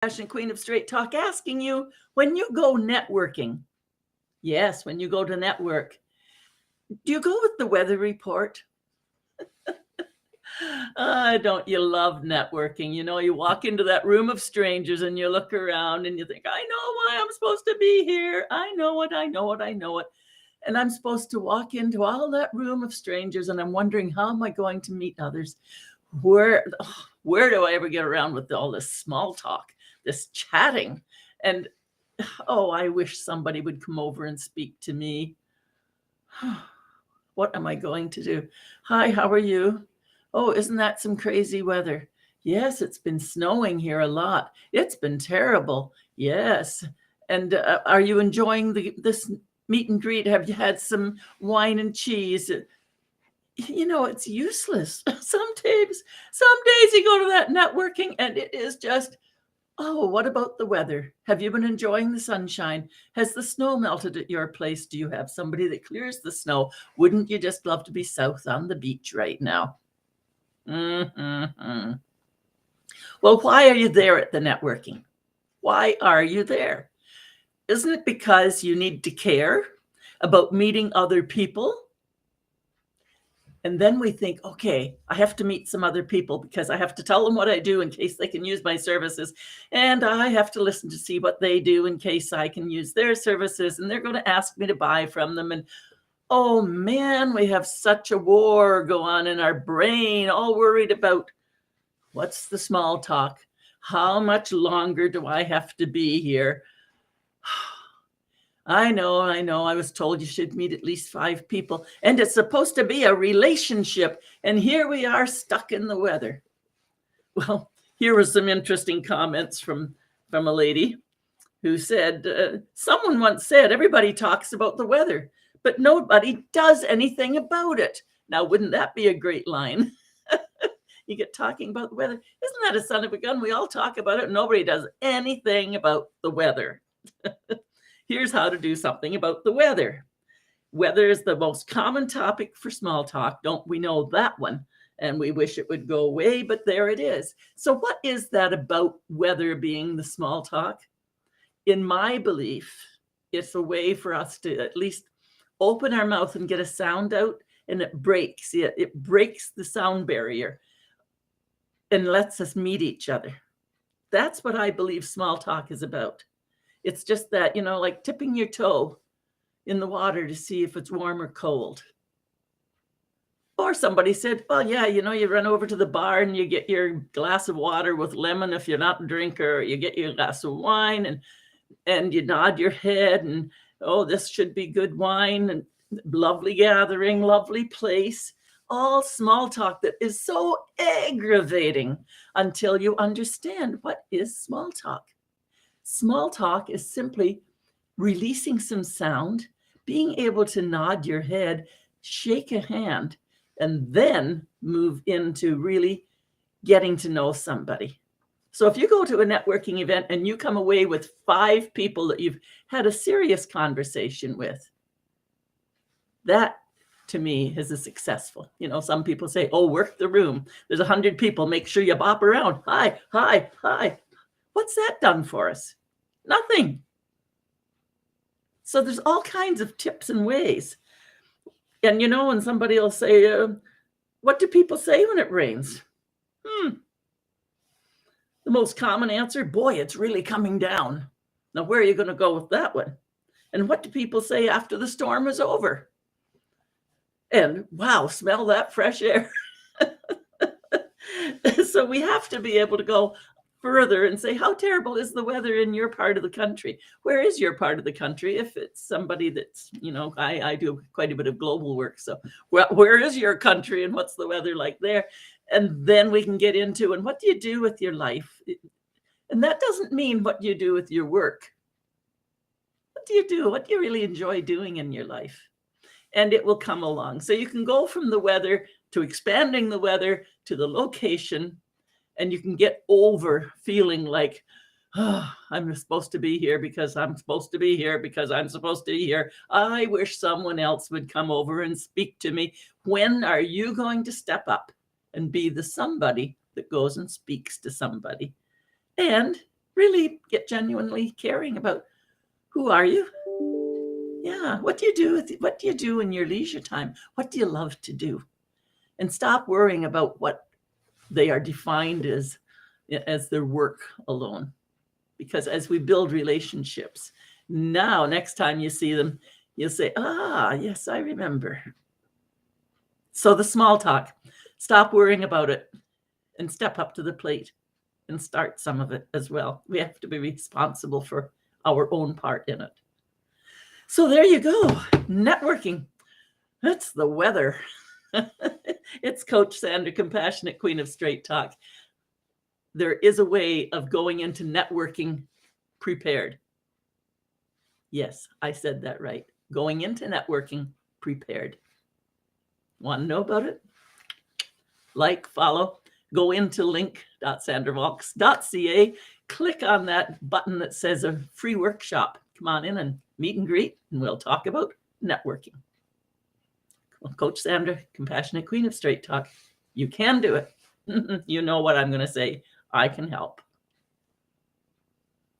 Fashion Queen of Straight Talk, asking you, when you go networking, yes, when you go to network, do you go with the weather report? Don't you love networking? You know, you walk into that room of strangers and you look around and you think, I know why I'm supposed to be here. I know it, I know it, I know it. And I'm supposed to walk into all that room of strangers and I'm wondering, how am I going to meet others? Where do I ever get around with all this small talk, this chatting? And oh, I wish somebody would come over and speak to me. What am I going to do? Hi, how are you? Oh, isn't that some crazy weather? Yes, it's been snowing here a lot. It's been terrible. Yes. And are you enjoying this meet and greet? Have you had some wine and cheese? You know, it's useless. Some days you go to that networking and it is just, oh, what about the weather? Have you been enjoying the sunshine? Has the snow melted at your place? Do you have somebody that clears the snow? Wouldn't you just love to be south on the beach right now? Mm-hmm. Well, why are you there at the networking? Why are you there? Isn't it because you need to care about meeting other people? And then we think, okay, I have to meet some other people because I have to tell them what I do in case they can use my services. And I have to listen to see what they do in case I can use their services. And they're going to ask me to buy from them. And oh man, we have such a war go on in our brain, all worried about what's the small talk? How much longer do I have to be here? I know. I was told you should meet at least 5 people, and it's supposed to be a relationship. And here we are stuck in the weather. Well, here were some interesting comments from a lady who said, someone once said, everybody talks about the weather, but nobody does anything about it. Now, wouldn't that be a great line? You get talking about the weather. Isn't that a son of a gun? We all talk about it. Nobody does anything about the weather. Here's how to do something about the weather. Weather is the most common topic for small talk. Don't we know that one? And we wish it would go away, but there it is. So what is that about weather being the small talk? In my belief, it's a way for us to at least open our mouth and get a sound out, and it breaks the sound barrier and lets us meet each other. That's what I believe small talk is about. It's just that, you know, like tipping your toe in the water to see if it's warm or cold. Or somebody said, well, yeah, you know, you run over to the bar and you get your glass of water with lemon if you're not a drinker, or you get your glass of wine and you nod your head and, oh, this should be good wine and lovely gathering, lovely place. All small talk that is so aggravating until you understand what is small talk. Small talk is simply releasing some sound, being able to nod your head, shake a hand, and then move into really getting to know somebody. So if you go to a networking event and you come away with 5 people that you've had a serious conversation with, that to me is a successful. You know, some people say, oh, work the room. There's 100 people. Make sure you bop around. Hi, hi, hi. What's that done for us? Nothing. So there's all kinds of tips and ways. And you know, when somebody will say, what do people say when it rains? The most common answer, boy, it's really coming down. Now, where are you going to go with that one? And what do people say after the storm is over? And wow, smell that fresh air. So we have to be able to go further and say, how terrible is the weather in your part of the country? Where is your part of the country? If it's somebody that's, you know, I do quite a bit of global work. So where is your country and what's the weather like there? And then we can get into, and what do you do with your life? And that doesn't mean what you do with your work. What do you do? What do you really enjoy doing in your life? And it will come along. So you can go from the weather to expanding the weather to the location, and you can get over feeling like, oh, I'm supposed to be here because I'm supposed to be here because I'm supposed to be here. I wish someone else would come over and speak to me. When are you going to step up and be the somebody that goes and speaks to somebody? And Really get genuinely caring about who are you? Yeah, what do you do? What do you do in your leisure time? What do you love to do? And stop worrying about what they are defined as their work alone. Because as we build relationships, now next time you see them, you'll say, ah, yes, I remember. So the small talk, stop worrying about it and step up to the plate and start some of it as well. We have to be responsible for our own part in it. So there you go, networking. That's the weather. It's Coach Sandra, Compassionate Queen of Straight Talk. There is a way of going into networking prepared. Yes, I said that right. Going into networking prepared. Want to know about it? Like, follow, go into link.sandravox.ca, click on that button that says a free workshop. Come on in and meet and greet, and we'll talk about networking. Well, Coach Sandra, Compassionate Queen of Straight Talk. You can do it. You know what I'm going to say. I can help.